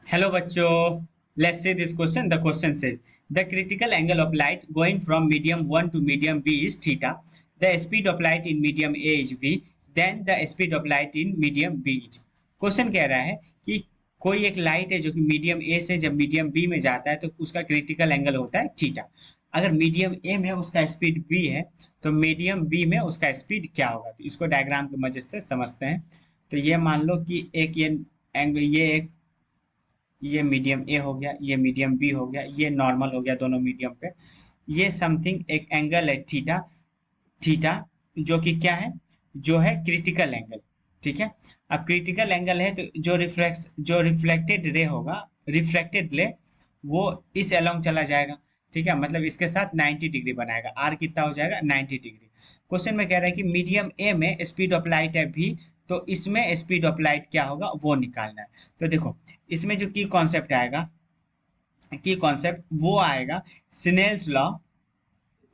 Hello बच्चों, let's see this question. The question says the critical angle of light going from medium 1 to medium B is theta. The speed of light in medium A is v. Then the speed of light in medium B is. Question कह रहा है कि कोई एक light है जो कि medium ए से जब मीडियम बी में जाता है तो उसका क्रिटिकल एंगल होता है थीटा। अगर मीडियम ए में उसका स्पीड बी है तो मीडियम बी में उसका स्पीड क्या होगा, तो इसको डायग्राम की मदद से समझते हैं। तो ये मान लो कि एक ये एंगल, ये मीडियम ए हो गया, ये मीडियम बी हो गया, ये नॉर्मल हो गया दोनों मीडियम पे। ये समथिंग एक एंगल है थीटा। थीटा जो कि क्या है, जो है क्रिटिकल एंगल। ठीक है, अब क्रिटिकल एंगल है तो जो रिफ्लेक्टेड रे होगा, रिफ्लेक्टेड रे वो इस अलोंग चला जाएगा। ठीक है, मतलब इसके साथ 90 डिग्री बनाएगा। आर कितना हो जाएगा, 90 डिग्री। क्वेश्चन में कह रहा है कि मीडियम ए में स्पीड ऑफ लाइट है v, तो इसमें स्पीड ऑफ लाइट क्या होगा वो निकालना है। तो देखो इसमें जो की कॉन्सेप्ट आएगा, की कॉन्सेप्ट वो आएगा Snell's law.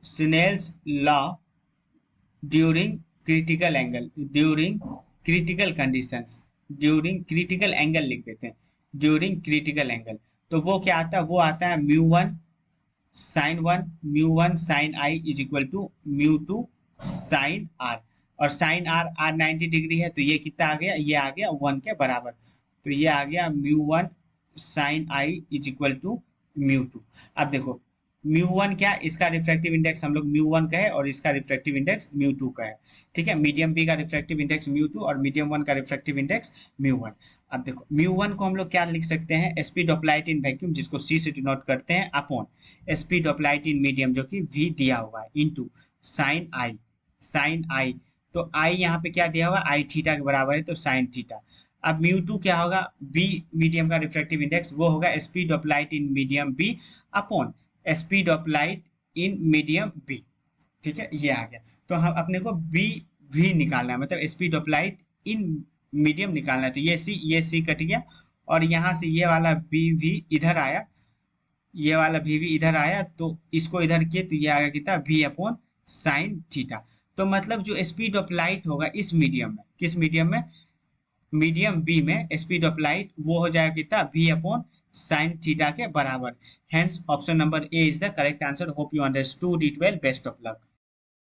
Snell's law during critical angle, during critical conditions, during critical angle लिख देते हैं, ड्यूरिंग क्रिटिकल एंगल। तो वो क्या आता है, वो आता है mu one sine i is equal to mu two sine r. और साइन आर, आर 90 डिग्री है तो ये कितना आ गया, ये आ गया 1 के बराबर। तो ये आ गया mu one sine i is equal to mu two. अब देखो म्यू वन क्या, इसका रिफ्रैक्टिव इंडेक्स हम लोग म्यू वन का है और इसका रिफ्रैक्टिव इंडेक्स म्यू टू का है। ठीक है, मीडियम बी का रिफ्रैक्टिव इंडेक्स म्यू टू और मीडियम वन का रिफ्रैक्टिव इंडेक्स म्यू वन। अब देखो म्यू वन को हम लोग क्या लिख सकते हैं, speed of light in vacuum, जिसको सी से डिनोट करते हैं, upon speed of light in medium जो कि वी दिया हुआ है, इनटू साइन आई। साइन आई, तो आई यहाँ पे क्या दिया हुआ है, आई थीटा के बराबर है, तो साइन थीटा। अब म्यू टू क्या होगा, बी मीडियम का रिफ्रैक्टिव इंडेक्स, वो होगा speed of light in medium B upon speed of light in medium B. ठीक है, ये आ गया। तो हम अपने को बी भी निकालना है, मतलब speed of light in medium निकालना है। तो ये सी कट गया और यहाँ से ये वाला बी भी इधर आया, ये वाला भी इधर आया, तो इसको इधर किए तो ये आएगा कितना, वी अपॉन साइन थीटा। तो मतलब जो स्पीड ऑफ लाइट होगा इस मीडियम में, किस मीडियम में, मीडियम बी में स्पीड ऑफ लाइट वो हो जाएगा कितना, वी अपॉन साइन थीटा के बराबर। Hence option number A is the correct answer. Hope you understood it well. Best of luck.